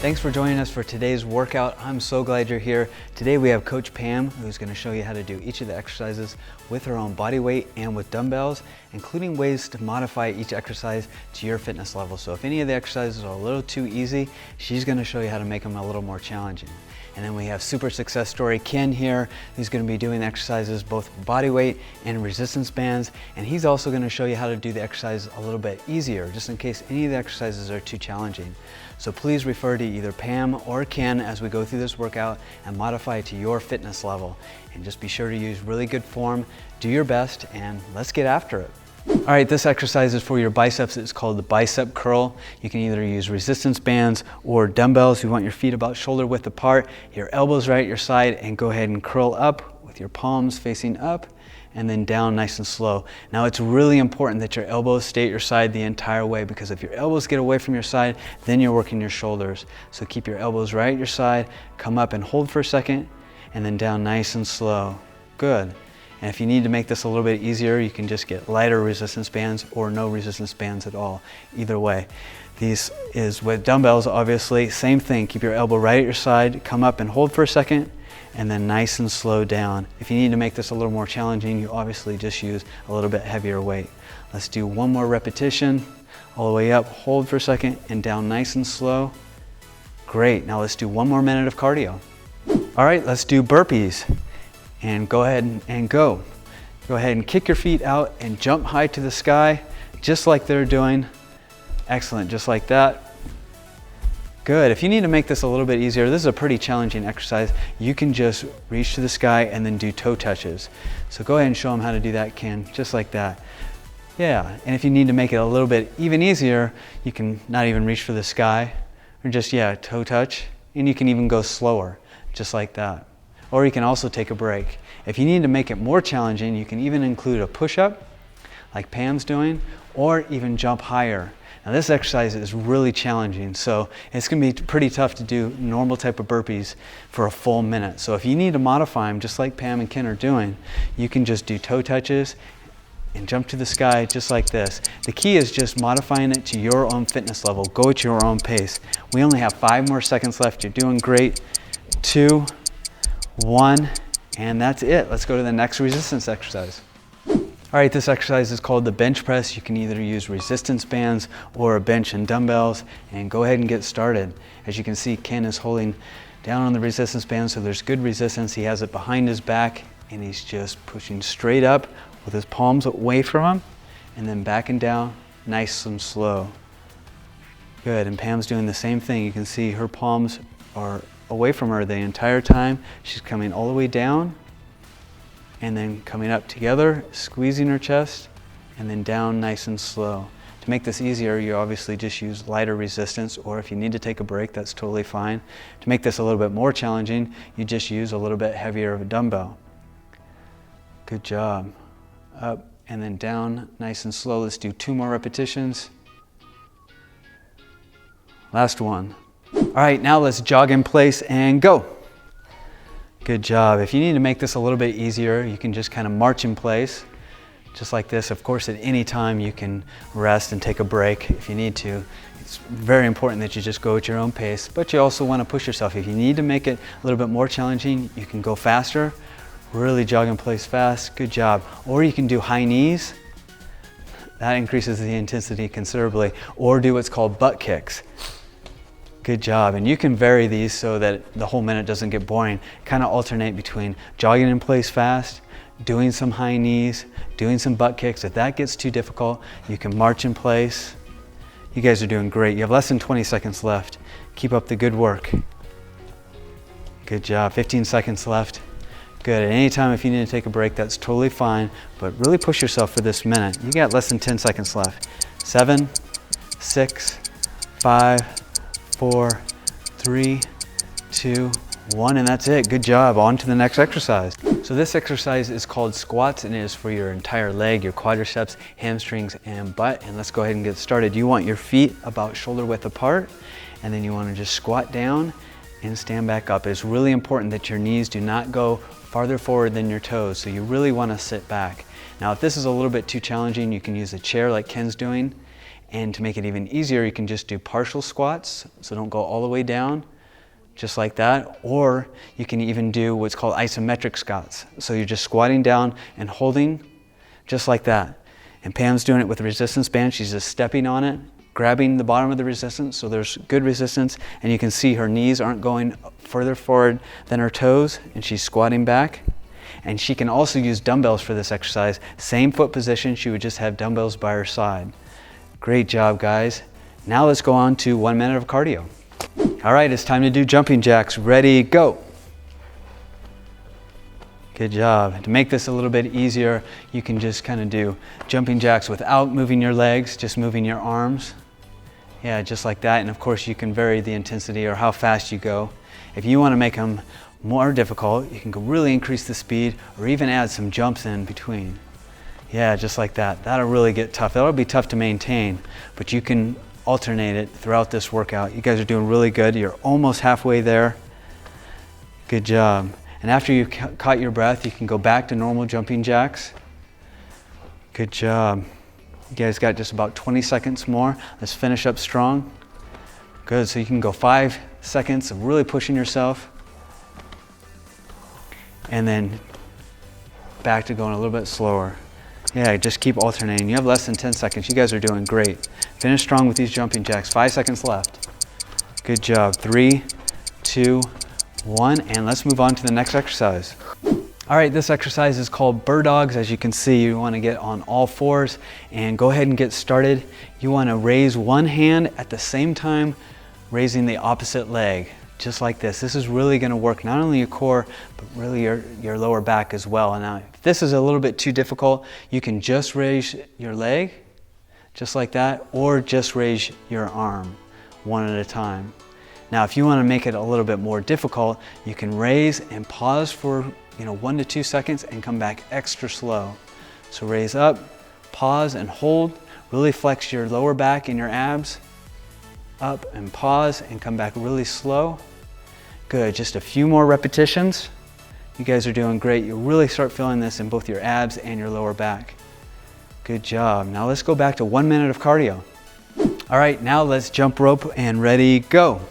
Thanks for joining us for today's workout. I'm so glad you're here. Today we have Coach Pam, who's going to show you how to do each of the exercises with her own body weight and with dumbbells, including ways to modify each exercise to your fitness level. So if any of the exercises are a little too easy, she's going to show you how to make them a little more challenging. And then we have super success story Ken here, who's going to be doing exercises both body weight and resistance bands, and he's also going to show you how to do the exercise a little bit easier, just in case any of the exercises are too challenging. So please refer to either Pam or Ken as we go through this workout and modify it to your fitness level. And just be sure to use really good form, do your best, and let's get after it. All right, this exercise is for your biceps. It's called the bicep curl. You can either use resistance bands or dumbbells. You want your feet about shoulder width apart, your elbows right at your side, and go ahead and curl up with your palms facing up and then down nice and slow. Now it's really important that your elbows stay at your side the entire way, because if your elbows get away from your side, then you're working your shoulders. So keep your elbows right at your side, come up and hold for a second, and then down nice and slow. Good. And if you need to make this a little bit easier, you can just get lighter resistance bands or no resistance bands at all. Either way. These is with dumbbells, obviously. Same thing. Keep your elbow right at your side, come up and hold for a second, and then nice and slow down. If you need to make this a little more challenging, you obviously just use a little bit heavier weight. Let's do one more repetition. All the way up, hold for a second, and down nice and slow. Great. Now let's do one more minute of cardio. All right, let's do burpees. And go ahead and go. Go ahead and kick your feet out and jump high to the sky, just like they're doing. Excellent, just like that. Good. If you need to make this a little bit easier, this is a pretty challenging exercise. You can just reach to the sky and then do toe touches. So go ahead and show them how to do that, Ken, just like that. Yeah, and if you need to make it a little bit even easier, you can not even reach for the sky, or just, toe touch, and you can even go slower, just like that. Or you can also take a break. If you need to make it more challenging, you can even include a push-up, like Pam's doing, or even jump higher. Now this exercise is really challenging, so it's gonna be pretty tough to do normal type of burpees for a full minute. So if you need to modify them, just like Pam and Ken are doing, you can just do toe touches and jump to the sky just like this. The key is just modifying it to your own fitness level. Go at your own pace. We only have 5 more seconds left. You're doing great. 2, 1, and that's it. Let's go to the next resistance exercise. All right, this exercise is called the bench press. You can either use resistance bands or a bench and dumbbells, and go ahead and get started. As you can see, Ken is holding down on the resistance band, so there's good resistance. He has it behind his back, and he's just pushing straight up with his palms away from him, and then backing down nice and slow. Good, and Pam's doing the same thing. You can see her palms are away from her the entire time. She's coming all the way down and then coming up together, squeezing her chest, and then down nice and slow. To make this easier, you obviously just use lighter resistance, or if you need to take a break, that's totally fine. To make this a little bit more challenging, you just use a little bit heavier of a dumbbell. Good job. Up and then down nice and slow. Let's do 2 more repetitions. Last one. All right, now let's jog in place and go. Good job. If you need to make this a little bit easier, you can just kind of march in place, just like this. Of course, at any time you can rest and take a break if you need to. It's very important that you just go at your own pace, but you also want to push yourself. If you need to make it a little bit more challenging, you can go faster, really jog in place fast. Good job. Or you can do high knees. That increases the intensity considerably. Or do what's called butt kicks. Good job, and you can vary these so that the whole minute doesn't get boring. Kind of alternate between jogging in place fast, doing some high knees, doing some butt kicks. If that gets too difficult, you can march in place. You guys are doing great. You have less than 20 seconds left. Keep up the good work. Good job, 15 seconds left. Good, at any time if you need to take a break, that's totally fine, but really push yourself for this minute. You got less than 10 seconds left. 7, 6, 5, 4, 3, 2, 1, and that's it. Good job. On to the next exercise. So this exercise is called squats, and it is for your entire leg, your quadriceps, hamstrings, and butt. And let's go ahead and get started. You want your feet about shoulder width apart, and then you want to just squat down and stand back up. It's really important that your knees do not go farther forward than your toes, so you really want to sit back. Now, if this is a little bit too challenging, you can use a chair like Ken's doing, And to make it even easier, you can just do partial squats, so don't go all the way down, just like that. Or you can even do what's called isometric squats. So you're just squatting down and holding, just like that. And Pam's doing it with a resistance band. She's just stepping on it, grabbing the bottom of the resistance, so there's good resistance, and you can see her knees aren't going further forward than her toes, and she's squatting back. And she can also use dumbbells for this exercise. Same foot position, she would just have dumbbells by her side. Great job, guys. Now let's go on to 1 minute of cardio. All right, it's time to do jumping jacks. Ready, go. Good job. To make this a little bit easier, you can just kind of do jumping jacks without moving your legs, just moving your arms. Yeah, just like that. And of course, you can vary the intensity or how fast you go. If you want to make them more difficult, you can really increase the speed or even add some jumps in between. Yeah, just like that. That'll really get tough. That'll be tough to maintain, but you can alternate it throughout this workout. You guys are doing really good. You're almost halfway there. Good job. And after you've caught your breath, you can go back to normal jumping jacks. Good job. You guys got just about 20 seconds more. Let's finish up strong. Good, so you can go 5 seconds of really pushing yourself. And then back to going a little bit slower. Yeah, just keep alternating. You have less than 10 seconds. You guys are doing great. Finish strong with these jumping jacks. 5 seconds left. Good job. 3, 2, 1, and let's move on to the next exercise. All right, this exercise is called bird dogs. As you can see, you want to get on all fours and go ahead and get started. You want to raise one hand at the same time raising the opposite leg, just like this. This is really going to work not only your core, but really your lower back as well. And now, if this is a little bit too difficult, you can just raise your leg, just like that, or just raise your arm one at a time. Now, if you want to make it a little bit more difficult, you can raise and pause for 1 to 2 seconds and come back extra slow. So raise up, pause and hold. Really flex your lower back and your abs. Up and pause and come back really slow. Good, just a few more repetitions. You guys are doing great. You'll really start feeling this in both your abs and your lower back. Good job. Now let's go back to 1 minute of cardio. All right, now let's jump rope and ready, go.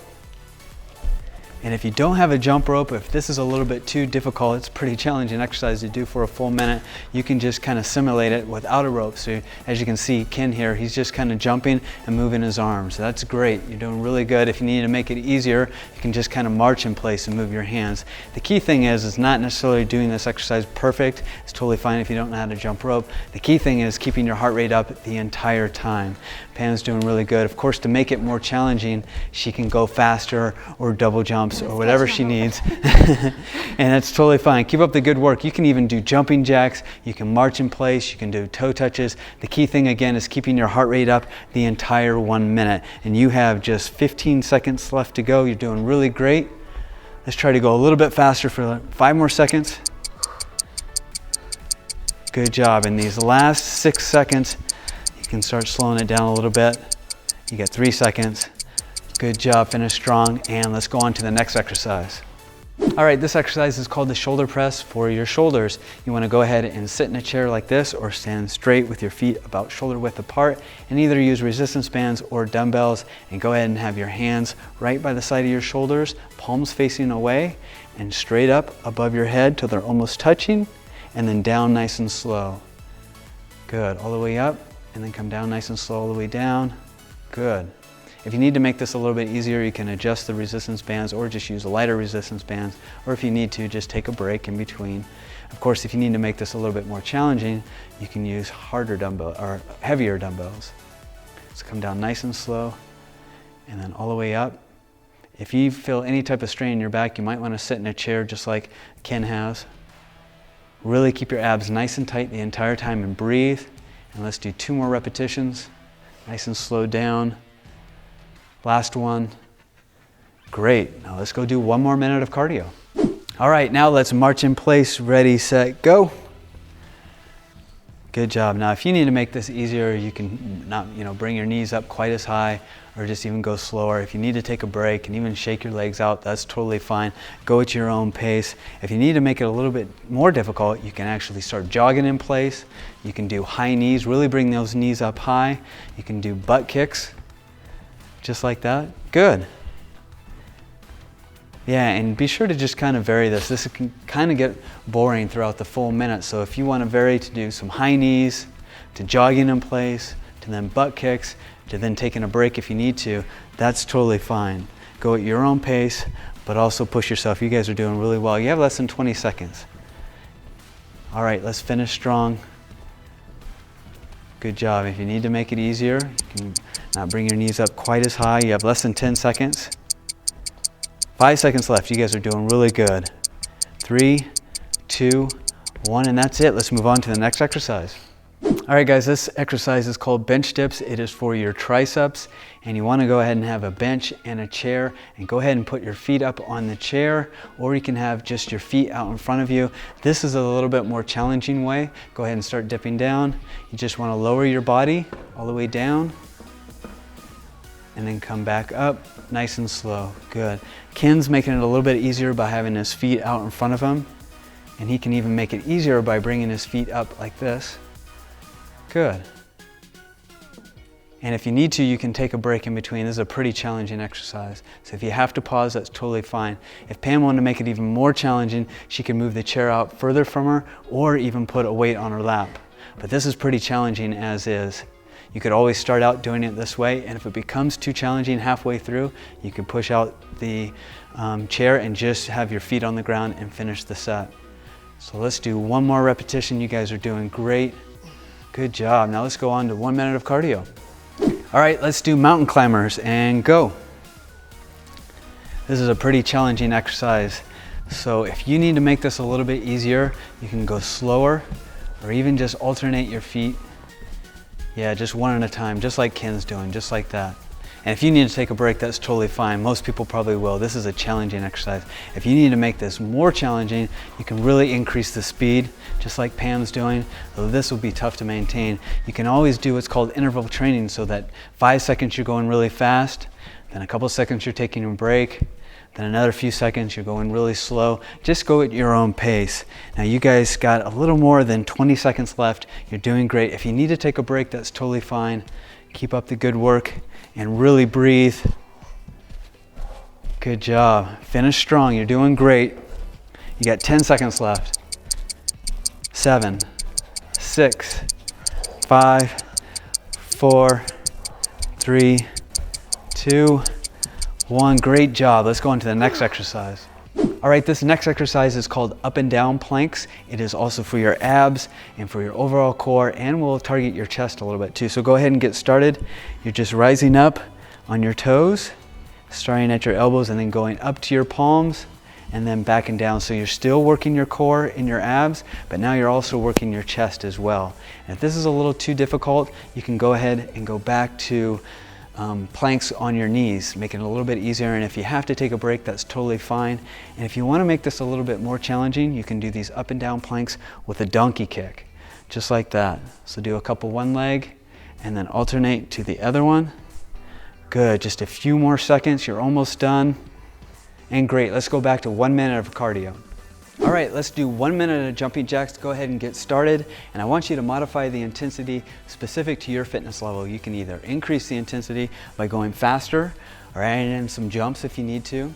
And if you don't have a jump rope, if this is a little bit too difficult, it's a pretty challenging exercise to do for a full minute, you can just kind of simulate it without a rope. So as you can see, Ken here, he's just kind of jumping and moving his arms. So that's great. You're doing really good. If you need to make it easier, you can just kind of march in place and move your hands. The key thing is not necessarily doing this exercise perfect. It's totally fine if you don't know how to jump rope. The key thing is keeping your heart rate up the entire time. Pam's doing really good. Of course, to make it more challenging, she can go faster or double jumps or whatever she needs. And that's totally fine. Keep up the good work. You can even do jumping jacks. You can march in place. You can do toe touches. The key thing again is keeping your heart rate up the entire 1 minute. And you have just 15 seconds left to go. You're doing really great. Let's try to go a little bit faster for 5 more seconds. Good job. In these last 6 seconds, you can start slowing it down a little bit. You got 3 seconds. Good job, finish strong, and let's go on to the next exercise. All right, this exercise is called the shoulder press for your shoulders. You want to go ahead and sit in a chair like this or stand straight with your feet about shoulder width apart and either use resistance bands or dumbbells, and go ahead and have your hands right by the side of your shoulders, palms facing away and straight up above your head till they're almost touching, and then down nice and slow. Good, all the way up and then come down nice and slow all the way down. Good. If you need to make this a little bit easier, you can adjust the resistance bands or just use lighter resistance bands, or if you need to, just take a break in between. Of course, if you need to make this a little bit more challenging, you can use harder dumbbell or heavier dumbbells. So come down nice and slow and then all the way up. If you feel any type of strain in your back, you might want to sit in a chair just like Ken has. Really keep your abs nice and tight the entire time and breathe. And let's do 2 more repetitions. Nice and slow down. Last one. Great. Now let's go do 1 more minute of cardio. All right, now let's march in place. Ready, set, go. Good job. Now, if you need to make this easier, you can not, bring your knees up quite as high or just even go slower. If you need to take a break and even shake your legs out, that's totally fine. Go at your own pace. If you need to make it a little bit more difficult, you can actually start jogging in place. You can do high knees, really bring those knees up high. You can do butt kicks, just like that. Good. Yeah, and be sure to just kind of vary this. This can kind of get boring throughout the full minute. So if you want to vary to do some high knees, to jogging in place, to then butt kicks, to then taking a break if you need to, that's totally fine. Go at your own pace, but also push yourself. You guys are doing really well. You have less than 20 seconds. All right, let's finish strong. Good job. If you need to make it easier, you can not bring your knees up quite as high. You have less than 10 seconds. 5 seconds left. You guys are doing really good. 3, 2, 1, and that's it. Let's move on to the next exercise. All right, guys, this exercise is called bench dips. It is for your triceps, and you want to go ahead and have a bench and a chair, and go ahead and put your feet up on the chair, or you can have just your feet out in front of you. This is a little bit more challenging way. Go ahead and start dipping down. You just want to lower your body all the way down, and then come back up nice and slow. Good. Ken's making it a little bit easier by having his feet out in front of him, and he can even make it easier by bringing his feet up like this. Good. And if you need to, you can take a break in between. This is a pretty challenging exercise. So if you have to pause, that's totally fine. If Pam wanted to make it even more challenging, she can move the chair out further from her or even put a weight on her lap. But this is pretty challenging as is. You could always start out doing it this way, and if it becomes too challenging halfway through, you can push out the chair and just have your feet on the ground and finish the set. So let's do one more repetition. You guys are doing great. Good job. Now let's go on to 1 minute of cardio. All right, let's do mountain climbers and go. This is a pretty challenging exercise. So if you need to make this a little bit easier, you can go slower or even just alternate your feet. Yeah, just one at a time, just like Ken's doing, just like that. And if you need to take a break, that's totally fine. Most people probably will. This is a challenging exercise. If you need to make this more challenging, you can really increase the speed, just like Pam's doing, though this will be tough to maintain. You can always do what's called interval training, so that 5 seconds you're going really fast, then a couple seconds you're taking a break, then another few seconds you're going really slow. Just go at your own pace. Now you guys got a little more than 20 seconds left. You're doing great. If you need to take a break, that's totally fine. Keep up the good work and really breathe. Good job. Finish strong. You're doing great. You got 10 seconds left. 7, 6, 5, 4, 3, 2, 1. Great job. Let's go on to the next exercise. All right, this next exercise is called up and down planks. It is also for your abs and for your overall core, and will target your chest a little bit too. So go ahead and get started. You're just rising up on your toes, starting at your elbows and then going up to your palms and then back and down. So you're still working your core and your abs, but now you're also working your chest as well. And if this is a little too difficult, you can go ahead and go back to planks on your knees, making it a little bit easier. And if you have to take a break, that's totally fine. And if you want to make this a little bit more challenging, you can do these up and down planks with a donkey kick, just like that. So do a couple one leg and then alternate to the other one. Good, just a few more seconds, you're almost done. And great, let's go back to 1 minute of cardio. All right, let's do 1 minute of jumping jacks. Go ahead and get started. And I want you to modify the intensity specific to your fitness level. You can either increase the intensity by going faster or adding in some jumps if you need to.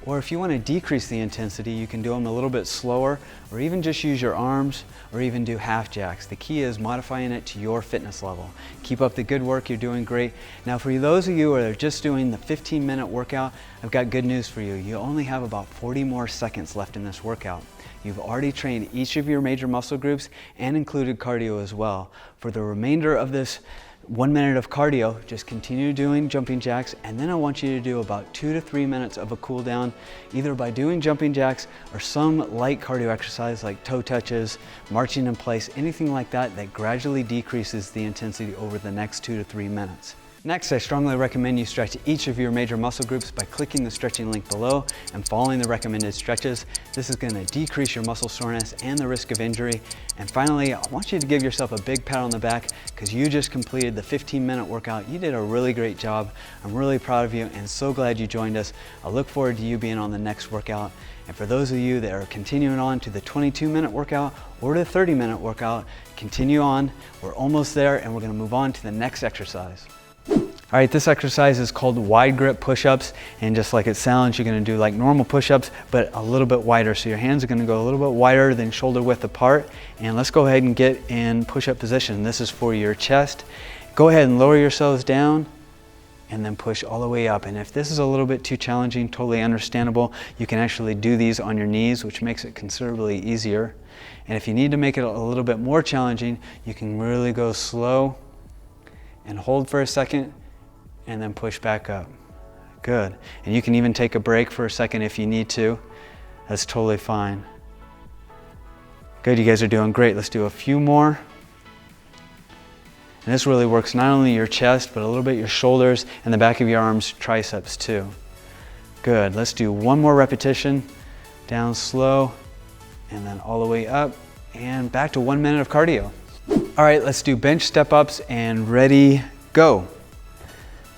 Or if you want to decrease the intensity, you can do them a little bit slower, or even just use your arms, or even do half jacks. The key is modifying it to your fitness level. Keep up the good work, you're doing great. Now for those of you who are just doing the 15-minute workout, I've got good news for you. You only have about 40 more seconds left in this workout. You've already trained each of your major muscle groups and included cardio as well. For the remainder of this 1 minute of cardio, just continue doing jumping jacks, and then I want you to do about 2 to 3 minutes of a cool down, either by doing jumping jacks or some light cardio exercise like toe touches, marching in place, anything like that that gradually decreases the intensity over the next 2 to 3 minutes. Next, I strongly recommend you stretch each of your major muscle groups by clicking the stretching link below and following the recommended stretches. This is going to decrease your muscle soreness and the risk of injury. And finally, I want you to give yourself a big pat on the back because you just completed the 15-minute workout. You did a really great job. I'm really proud of you and so glad you joined us. I look forward to you being on the next workout. And for those of you that are continuing on to the 22-minute workout or the 30-minute workout, continue on. We're almost there and we're going to move on to the next exercise. All right, this exercise is called wide grip push-ups, and just like it sounds, you're gonna do like normal push-ups, but a little bit wider. So your hands are gonna go a little bit wider than shoulder width apart. And let's go ahead and get in push-up position. This is for your chest. Go ahead and lower yourselves down and then push all the way up. And if this is a little bit too challenging, totally understandable. You can actually do these on your knees, which makes it considerably easier. And if you need to make it a little bit more challenging, you can really go slow and hold for a second and then push back up. Good. And you can even take a break for a second if you need to. That's totally fine. Good, you guys are doing great. Let's do a few more. And this really works not only your chest, but a little bit your shoulders and the back of your arms, triceps too. Good, let's do one more repetition. Down slow, and then all the way up, and back to 1 minute of cardio. All right, let's do bench step-ups and ready, go.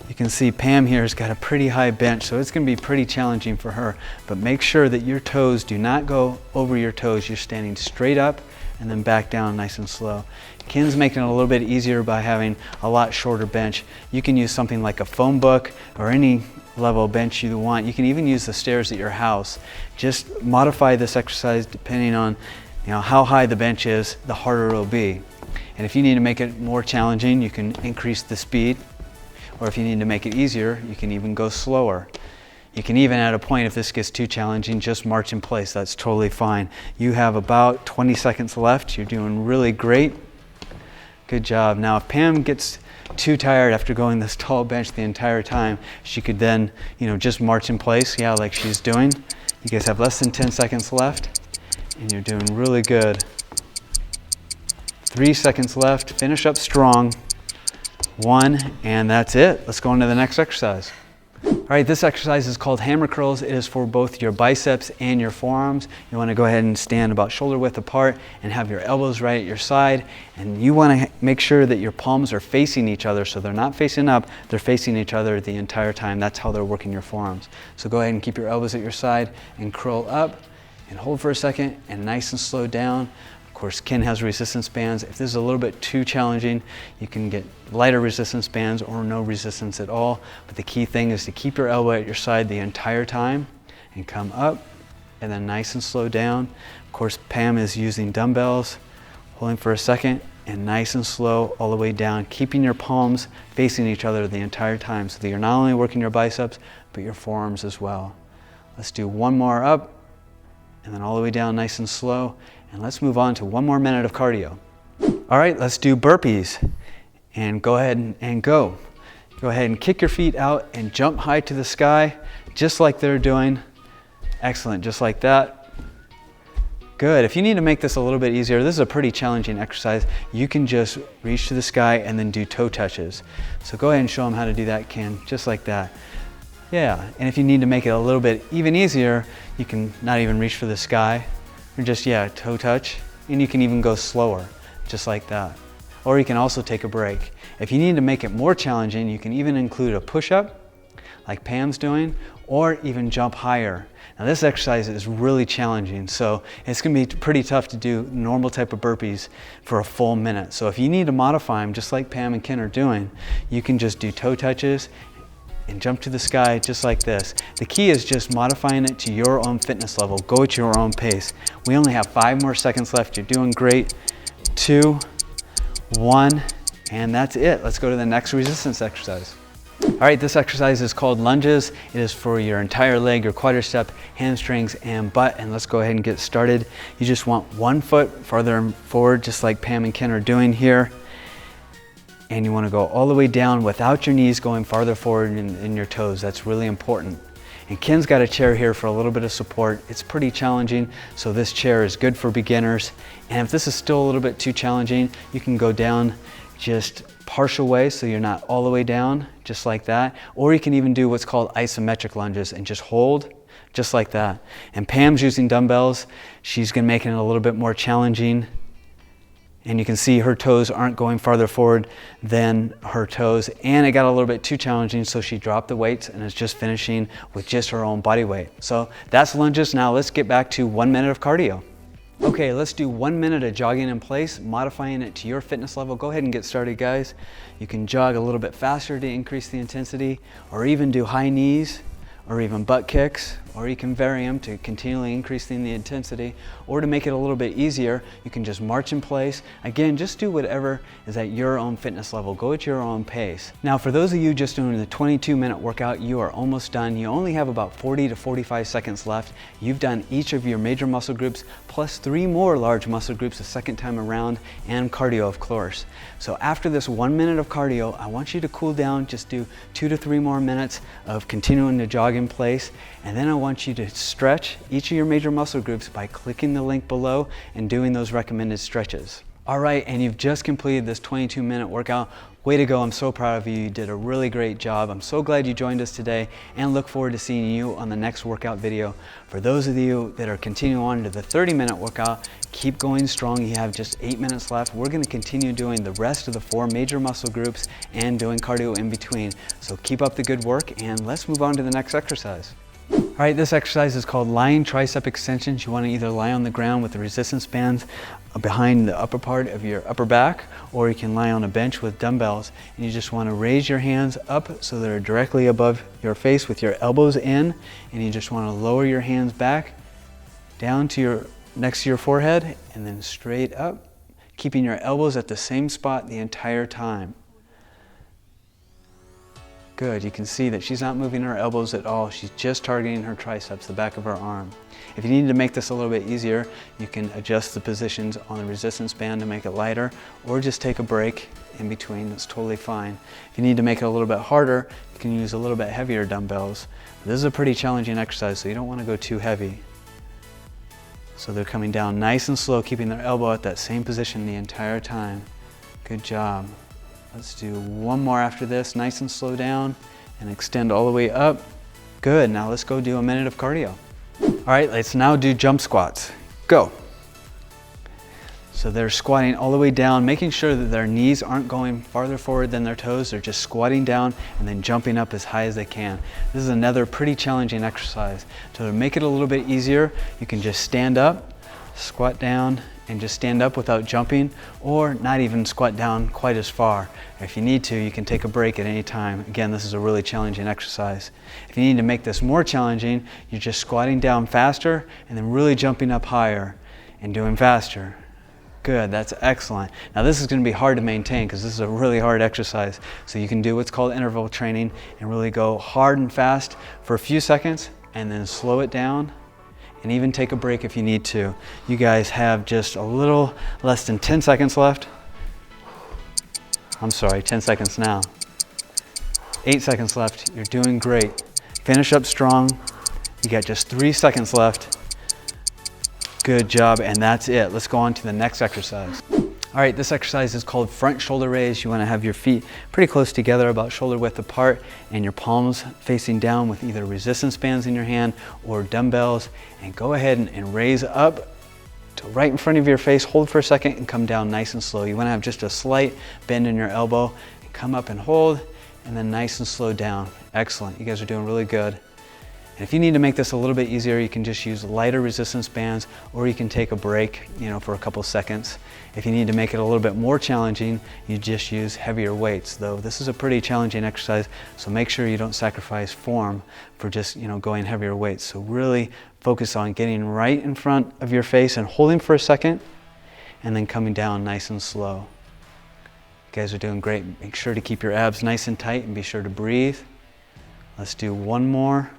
You can see Pam here has got a pretty high bench, so it's going to be pretty challenging for her. But make sure that your toes do not go over your toes. You're standing straight up and then back down nice and slow. Ken's making it a little bit easier by having a lot shorter bench. You can use something like a phone book or any level of bench you want. You can even use the stairs at your house. Just modify this exercise depending on how high the bench is, the harder it'll be. And if you need to make it more challenging, you can increase the speed. Or if you need to make it easier, you can even go slower. You can even at a point, if this gets too challenging, just march in place. That's totally fine. You have about 20 seconds left. You're doing really great. Good job. Now, if Pam gets too tired after going this tall bench the entire time, she could then, just march in place, like she's doing. You guys have less than 10 seconds left, and you're doing really good. 3 seconds left. Finish up strong. 1, and that's it. Let's go on to the next exercise. All right, this exercise is called hammer curls. It is for both your biceps and your forearms. You want to go ahead and stand about shoulder width apart and have your elbows right at your side. And you want to make sure that your palms are facing each other, so they're not facing up, they're facing each other the entire time. That's how they're working your forearms. So go ahead and keep your elbows at your side and curl up and hold for a second and nice and slow down. Of course, Ken has resistance bands. If this is a little bit too challenging, you can get lighter resistance bands or no resistance at all. But the key thing is to keep your elbow at your side the entire time and come up and then nice and slow down. Of course, Pam is using dumbbells, holding for a second and nice and slow all the way down, keeping your palms facing each other the entire time so that you're not only working your biceps, but your forearms as well. Let's do one more up and then all the way down nice and slow. And let's move on to 1 more minute of cardio. All right, let's do burpees. And go ahead and go. Go ahead and kick your feet out and jump high to the sky, just like they're doing. Excellent, just like that. Good. If you need to make this a little bit easier, this is a pretty challenging exercise. You can just reach to the sky and then do toe touches. So go ahead and show them how to do that, Ken, just like that. Yeah, and if you need to make it a little bit even easier, you can not even reach for the sky. Or just, toe touch. And you can even go slower, just like that. Or you can also take a break. If you need to make it more challenging, you can even include a push-up, like Pam's doing, or even jump higher. Now this exercise is really challenging, so it's gonna be pretty tough to do normal type of burpees for a full minute. So if you need to modify them, just like Pam and Ken are doing, you can just do toe touches and jump to the sky just like this. The key is just modifying it to your own fitness level. Go at your own pace. We only have 5 more seconds left. You're doing great. 2, 1, and that's it. Let's go to the next resistance exercise. All right, this exercise is called lunges. It is for your entire leg, your quadricep, hamstrings, and butt. And let's go ahead and get started. You just want 1 foot farther forward, just like Pam and Ken are doing here. And you want to go all the way down without your knees going farther forward in your toes. That's really important. And Ken's got a chair here for a little bit of support. It's pretty challenging, so this chair is good for beginners. And if this is still a little bit too challenging, you can go down just partial way, so you're not all the way down, just like that. Or you can even do what's called isometric lunges and just hold, just like that. And Pam's using dumbbells. She's gonna make it a little bit more challenging. And you can see her toes aren't going farther forward than her toes. And it got a little bit too challenging, so she dropped the weights and is just finishing with just her own body weight. So that's lunges. Now let's get back to 1 minute of cardio. Okay, let's do 1 minute of jogging in place, modifying it to your fitness level. Go ahead and get started, guys. You can jog a little bit faster to increase the intensity, or even do high knees, or even butt kicks, or you can vary them to continually increasing the intensity, or to make it a little bit easier, you can just march in place. Again, just do whatever is at your own fitness level. Go at your own pace. Now, for those of you just doing the 22-minute workout, you are almost done. You only have about 40 to 45 seconds left. You've done each of your major muscle groups, plus 3 more large muscle groups the second time around, and cardio, of course. So after this 1 minute of cardio, I want you to cool down, just do 2 to 3 more minutes of continuing to jog in place, and then I want you to stretch each of your major muscle groups by clicking the link below and doing those recommended stretches. All right, and you've just completed this 22-minute workout. Way to go, I'm so proud of you. You did a really great job. I'm so glad you joined us today, and look forward to seeing you on the next workout video. For those of you that are continuing on to the 30-minute workout, keep going strong. You have just 8 minutes left. We're gonna continue doing the rest of the 4 major muscle groups and doing cardio in between. So keep up the good work, and let's move on to the next exercise. All right, this exercise is called lying tricep extensions. You want to either lie on the ground with the resistance bands behind the upper part of your upper back, or you can lie on a bench with dumbbells, and you just want to raise your hands up so they're directly above your face with your elbows in, and you just want to lower your hands back down to your next to your forehead and then straight up, keeping your elbows at the same spot the entire time. Good, you can see that she's not moving her elbows at all. She's just targeting her triceps, the back of her arm. If you need to make this a little bit easier, you can adjust the positions on the resistance band to make it lighter, or just take a break in between. That's totally fine. If you need to make it a little bit harder, you can use a little bit heavier dumbbells. This is a pretty challenging exercise, so you don't want to go too heavy. So they're coming down nice and slow, keeping their elbow at that same position the entire time. Good job. Let's do one more after this, nice and slow down, and extend all the way up. Good, now let's go do a minute of cardio. All right, let's now do jump squats. Go. So they're squatting all the way down, making sure that their knees aren't going farther forward than their toes. They're just squatting down and then jumping up as high as they can. This is another pretty challenging exercise. So to make it a little bit easier, you can just stand up, squat down, and just stand up without jumping, or not even squat down quite as far. If you need to, you can take a break at any time. Again, this is a really challenging exercise. If you need to make this more challenging, you're just squatting down faster and then really jumping up higher and doing faster. Good, that's excellent. Now this is going to be hard to maintain because this is a really hard exercise. So you can do what's called interval training and really go hard and fast for a few seconds and then slow it down, and even take a break if you need to. You guys have just a little less than 10 seconds left. I'm sorry, 10 seconds now. 8 seconds left, you're doing great. Finish up strong. You got just 3 seconds left. Good job, and that's it. Let's go on to the next exercise. All right, this exercise is called front shoulder raise. You want to have your feet pretty close together, about shoulder width apart, and your palms facing down with either resistance bands in your hand or dumbbells. And go ahead and raise up to right in front of your face. Hold for a second and come down nice and slow. You want to have just a slight bend in your elbow. And come up and hold, and then nice and slow down. Excellent. You guys are doing really good. And if you need to make this a little bit easier, you can just use lighter resistance bands, or you can take a break, for a couple seconds. If you need to make it a little bit more challenging, you just use heavier weights. Though this is a pretty challenging exercise, so make sure you don't sacrifice form for just, going heavier weights. So really focus on getting right in front of your face and holding for a second, and then coming down nice and slow. You guys are doing great. Make sure to keep your abs nice and tight and be sure to breathe. Let's do one more.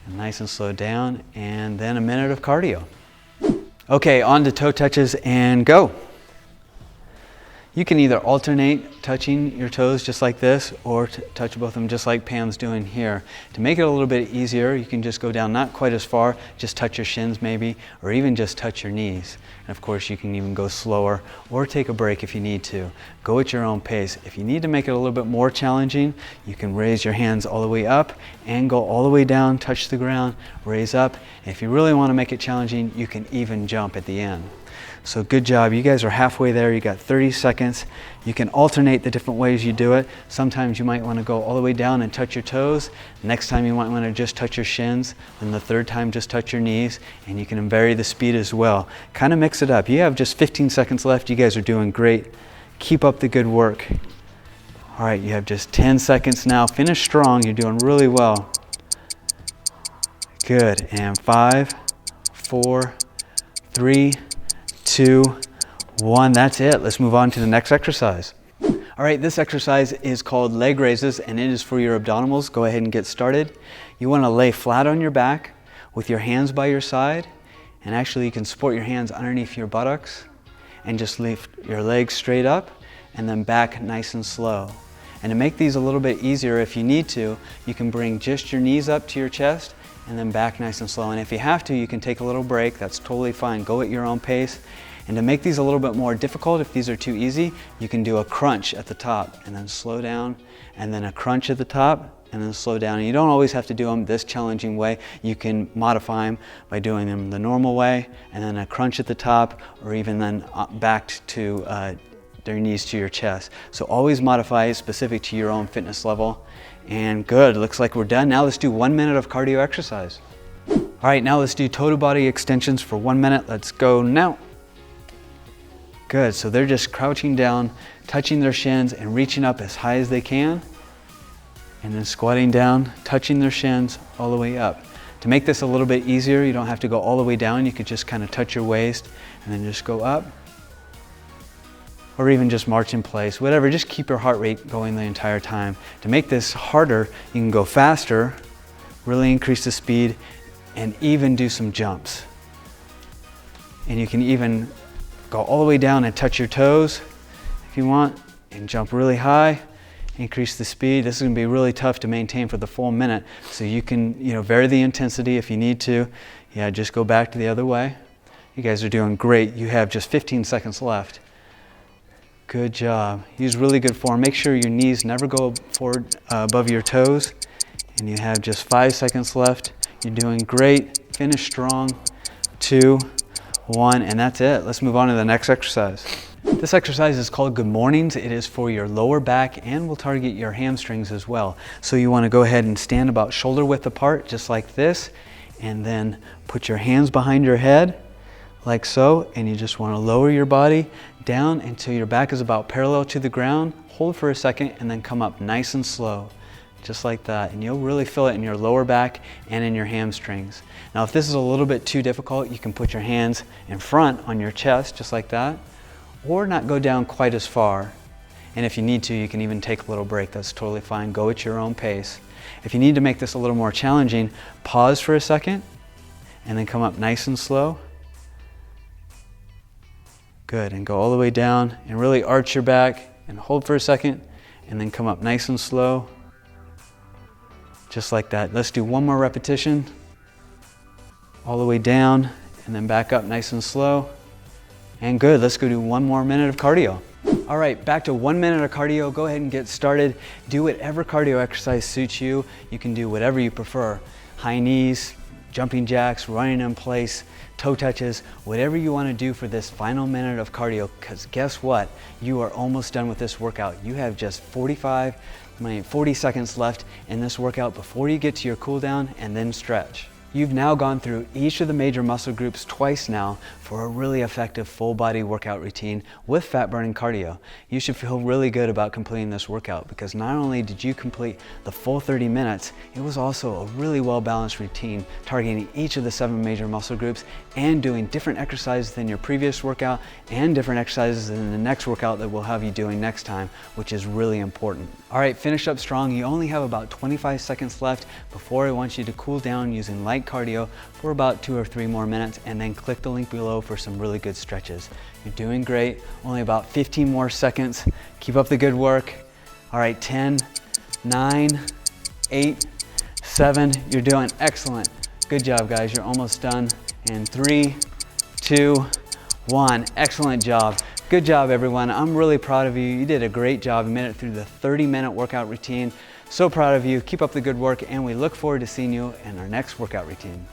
And nice and slow down, and then a minute of cardio. Okay, on to toe touches and go. You can either alternate touching your toes just like this, or touch both of them just like Pam's doing here. To make it a little bit easier, you can just go down not quite as far, just touch your shins maybe, or even just touch your knees. And of course you can even go slower or take a break if you need to. Go at your own pace. If you need to make it a little bit more challenging, you can raise your hands all the way up and go all the way down, touch the ground, raise up. And if you really want to make it challenging, you can even jump at the end. So good job, you guys are halfway there. You got 30 seconds. You can alternate the different ways you do it. Sometimes you might want to go all the way down and touch your toes. Next time you might want to just touch your shins. And the third time just touch your knees. And you can vary the speed as well. Kind of mix it up. You have just 15 seconds left. You guys are doing great. Keep up the good work. All right, you have just 10 seconds now. Finish strong, you're doing really well. Good, and 5, 4, 3, 2, 1, that's it. Let's move on to the next exercise. All right, this exercise is called leg raises and it is for your abdominals. Go ahead and get started. You want to lay flat on your back with your hands by your side, and actually you can support your hands underneath your buttocks and just lift your legs straight up and then back nice and slow. And to make these a little bit easier, if you need to, you can bring just your knees up to your chest and then back nice and slow. And if you have to, you can take a little break. That's totally fine. Go at your own pace. And to make these a little bit more difficult, if these are too easy, you can do a crunch at the top and then slow down, and then a crunch at the top and then slow down. And you don't always have to do them this challenging way. You can modify them by doing them the normal way and then a crunch at the top, or even then back to their knees to your chest. So always modify it specific to your own fitness level. And good, looks like we're done. Now let's do 1 minute of cardio exercise. All right, now let's do total body extensions for 1 minute. Let's go now. Good, so they're just crouching down, touching their shins and reaching up as high as they can. And then squatting down, touching their shins all the way up. To make this a little bit easier, you don't have to go all the way down. You could just kind of touch your waist and then just go up. Or even just march in place, whatever, just keep your heart rate going the entire time. To make this harder, you can go faster, really increase the speed, and even do some jumps. And you can even go all the way down and touch your toes if you want, and jump really high, increase the speed. This is gonna be really tough to maintain for the full minute, so you can vary the intensity if you need to. Yeah, just go back to the other way. You guys are doing great. You have just 15 seconds left. Good job. Use really good form. Make sure your knees never go forward above your toes. And you have just 5 seconds left. You're doing great. Finish strong. 2, 1, and that's it. Let's move on to the next exercise. This exercise is called Good Mornings. It is for your lower back and will target your hamstrings as well. So you want to go ahead and stand about shoulder width apart, just like this, and then put your hands behind your head, like so, and you just want to lower your body down until your back is about parallel to the ground. Hold for a second and then come up nice and slow, just like that. And you'll really feel it in your lower back and in your hamstrings. Now, if this is a little bit too difficult, you can put your hands in front on your chest, just like that, or not go down quite as far. And if you need to, you can even take a little break. That's totally fine. Go at your own pace. If you need to make this a little more challenging, pause for a second and then come up nice and slow. Good, and go all the way down and really arch your back and hold for a second and then come up nice and slow. Just like that. Let's do one more repetition. All the way down and then back up nice and slow. And good, let's go do 1 more minute of cardio. All right, back to 1 minute of cardio. Go ahead and get started. Do whatever cardio exercise suits you. You can do whatever you prefer. High knees, jumping jacks, running in place, toe touches, whatever you want to do for this final minute of cardio, because guess what? You are almost done with this workout. You have just 40 seconds left in this workout before you get to your cool down and then stretch. You've now gone through each of the major muscle groups twice now for a really effective full body workout routine with fat burning cardio. You should feel really good about completing this workout, because not only did you complete the full 30 minutes, it was also a really well balanced routine targeting each of the 7 major muscle groups and doing different exercises than your previous workout and different exercises in the next workout that we'll have you doing next time, which is really important. All right, finish up strong. You only have about 25 seconds left before I want you to cool down using light light cardio for about 2 or 3 more minutes, and then click the link below for some really good stretches. You're doing great. Only about 15 more seconds. Keep up the good work. All right, 10, 9, 8, 7. You're doing excellent. Good job, guys. You're almost done. And 3, 2, 1. Excellent job. Good job, everyone. I'm really proud of you. You did a great job. You made it through the 30-minute workout routine. So proud of you. Keep up the good work, and we look forward to seeing you in our next workout routine.